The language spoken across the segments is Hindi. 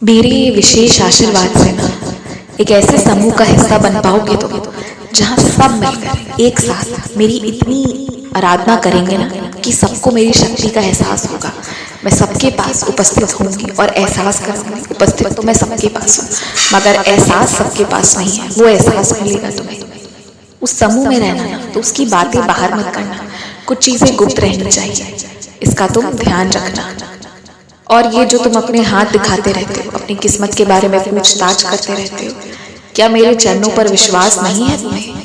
मेरे विशेष आशीर्वाद से ना एक ऐसे समूह का हिस्सा बन पाओगे तो जहाँ सब मिलकर एक साथ मेरी इतनी आराधना करेंगे ना कि सबको मेरी शक्ति का एहसास होगा। मैं सबके पास उपस्थित होंगी और एहसास करूंगी। उपस्थित तो मैं सबके पास हूँ, मगर एहसास सबके पास नहीं है। वो एहसास मिलेगा तुम्हें। उस समूह में रहना ना तो उसकी बातें बाहर मत करना, कुछ चीजें गुप्त रहनी चाहिए, इसका तुम ध्यान रखना। और ये जो तुम अपने हाथ दिखाते रहते हो, अपनी किस्मत के बारे में पूछताछ करते रहते हो, क्या मेरे चरणों पर विश्वास नहीं है तुम्हें?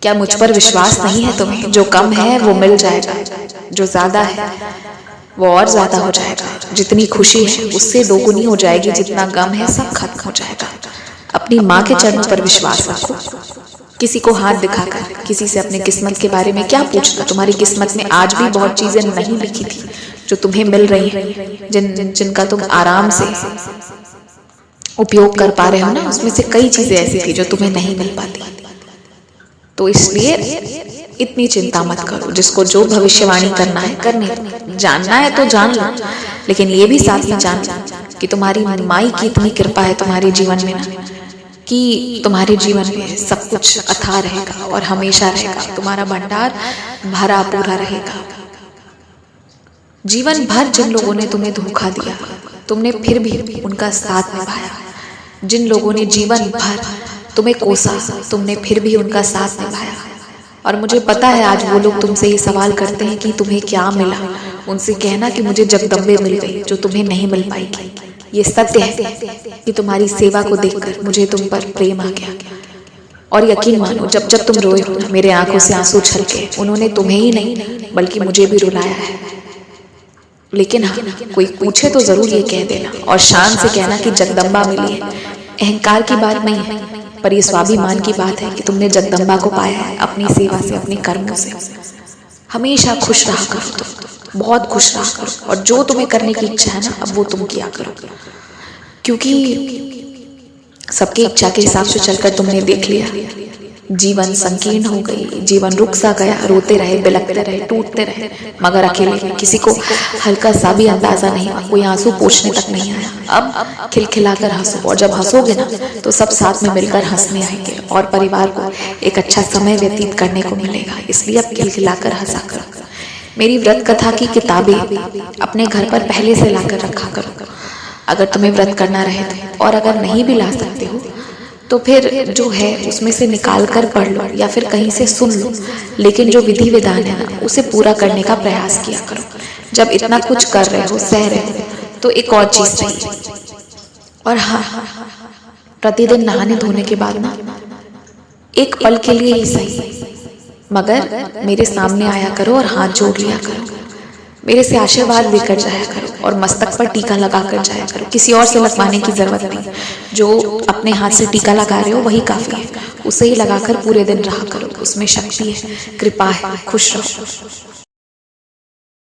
क्या मुझ पर विश्वास नहीं है तुम्हें? जो कम है वो मिल जाएगा, जो ज्यादा है वो और ज्यादा हो जाएगा। जितनी खुशी है उससे दोगुनी हो जाएगी, जितना गम है सब खत्म हो जाएगा। अपनी माँ के चरणों पर विश्वास रखो। किसी को हाथ दिखाकर किसी से अपने किस्मत के बारे में क्या पूछना? तुम्हारी किस्मत में आज भी बहुत चीजें नहीं लिखी थी जो तुम्हें मिल रही हैं, जिनका तुम आराम से उपयोग कर पा रहे हो ना, उसमें से कई चीजें ऐसी थी जो तुम्हें नहीं मिल पाती। तो इसलिए इतनी चिंता मत करो। जिसको जो भविष्यवाणी करना है करने दो, जानना है तो जान लो, लेकिन ये भी साथ में जान कि तुम्हारी माई की इतनी कृपा है तुम्हारे जीवन में ना कि तुम्हारे जीवन में सब कुछ अथाह रहेगा और हमेशा रहेगा। तुम्हारा भंडार भरा पूरा रहेगा। जीवन भर जिन लोगों ने तुम्हें धोखा दिया, तुमने फिर भी उनका साथ निभाया। जिन लोगों ने जीवन भर तुम्हें कोसा, तुमने फिर भी उनका साथ निभाया। और मुझे पता है आज वो लोग तुमसे ये सवाल करते हैं कि तुम्हें क्या मिला। उनसे कहना कि मुझे जगदम्बे मिल गई जो तुम्हें नहीं मिल पाएगी। ये सत्य है कि तुम्हारी सेवा को देखकर मुझे तुम पर प्रेम आ गया। और यकीन मानो, जब जब तुम रोए हो ना, मेरे आंखों से आंसू छलके। उन्होंने तुम्हें ही नहीं बल्कि मुझे भी रुलाया है। लेकिन हाँ, कोई पूछे तो जरूर ये कह देना और शान से कहना कि जगदम्बा मिली है। अहंकार की बात नहीं है, पर ये स्वाभिमान की बात है कि तुमने जगदम्बा को पाया है अपनी सेवा से, अपने कर्मों से। हमेशा खुश रहा करो, तुम बहुत खुश रहा करो। और जो तुम्हें करने की इच्छा है ना, अब वो तुम किया करो, क्योंकि सबकी इच्छा के हिसाब से चलकर तुमने देख लिया, जीवन संकीर्ण हो गई, जीवन रुक सा गया। रोते रहे, बिलखते रहे, टूटते रहे, मगर अकेले। किसी को हल्का सा भी अंदाजा नहीं हुआ, कोई आंसू पोंछने तक नहीं आया। अब खिलखिलाकर हंसो, और जब हंसोगे ना तो सब साथ में मिलकर हंसने आएंगे और परिवार को एक अच्छा समय व्यतीत करने को मिलेगा। इसलिए अब खिलखिलाकर हंसा करो। मेरी व्रत कथा की किताबें अपने घर पर पहले से लाकर रखा करो, अगर तुम्हें व्रत करना रहे तो। और अगर नहीं भी ला सकते हो तो फिर जो है उसमें से निकाल कर पढ़ लो या फिर कहीं से सुन लो, लेकिन जो विधि विधान है ना उसे पूरा करने का प्रयास किया करो। जब इतना कुछ कर रहे हो, सह रहे हो, तो एक और चीज चाहिए। और हाँ, प्रतिदिन नहाने धोने के बाद ना एक पल के लिए ही सही, मगर मेरे सामने आया करो और हाथ जोड़ लिया करो। मेरे से आशीर्वाद लेकर जाया करो और मस्तक पर टीका लगा कर जाया करो। किसी और से लगवाने की जरूरत नहीं। जो अपने हाथ से टीका लगा रहे हो वही काफी है। उसे ही लगाकर पूरे दिन रहा करो, उसमें शक्ति है, कृपा है। खुश रहो।